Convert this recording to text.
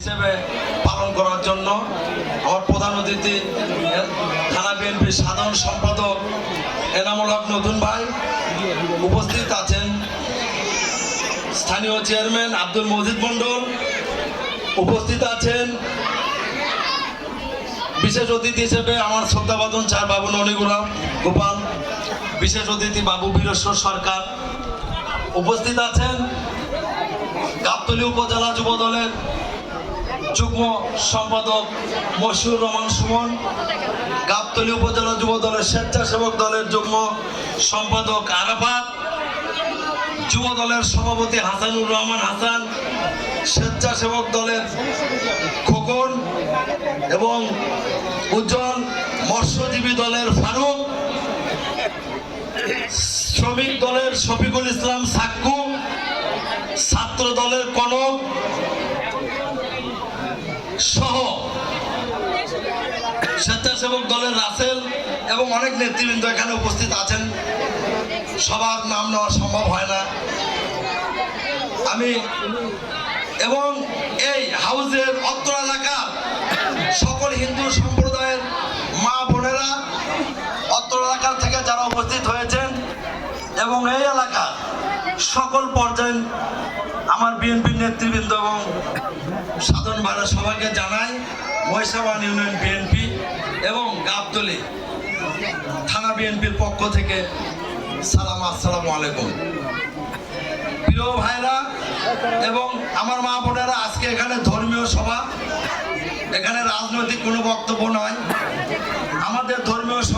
হিসেবে পালন করার জন্য আমার প্রধান অতিথি থানা বিএনপির সাধারণ সম্পাদক এনামুল হক নতুন ভাই, উপস্থিত আছেন স্থানীয় চেয়ারম্যান আব্দুল মজিদ মন্ডল, উপস্থিত আছেন বিশেষ অতিথি হিসেবে আমার শ্রদ্ধাভাজন চার বাবু ননিগুলাম গোপাল, বিশেষ অতিথি বাবু বীরেশ্বর সরকার, উপস্থিত আছেন গাবতলী উপজেলা যুব দলের যুগ্ম সম্পাদক মশিউর রহমান সুমন, গাবতলী উপজেলা যুব দলের স্বেচ্ছাসেবক দলের যুগ্ম সম্পাদক আরাফাত, যুব দলের সভাপতি হাসানুর রহমান হাসান, স্বেচ্ছাসেবক দলের খোকন এবং উজ্জ্বল, মৎস্যজীবী দলের ফারুক, শ্রমিক দলের শফিকুল ইসলাম সাক্কু, ছাত্র দলের কনক সহ স্বেচ্ছাসেবক দলের রাসেল এবং অনেক নেতৃবৃন্দ এখানে উপস্থিত আছেন। সবার নাম নেওয়া সম্ভব হয় না। আমি এবং এই হাউসের অত্র এলাকার সকল হিন্দু সম্প্রদায়ের মা বোনেরা অত্র এলাকার থেকে যারা উপস্থিত হয়েছেন এবং এই এলাকার সকল পর্যায়ে আমার বিএনপির নেতৃবৃন্দ এবং সাধারণ ভাইরা সবাইকে জানাই মহিষাবান ইউনিয়ন বিএনপি এবং গাবতলী থানা বিএনপির পক্ষ থেকে সালাম, আসসালামু আলাইকুম। প্রিয় ভাইরা এবং আমার মা বোনেরা, আজকে এখানে ধর্মীয় সভা, এখানে রাজনৈতিক কোনো বক্তব্য নয়, আমাদের ধর্মীয় সভা।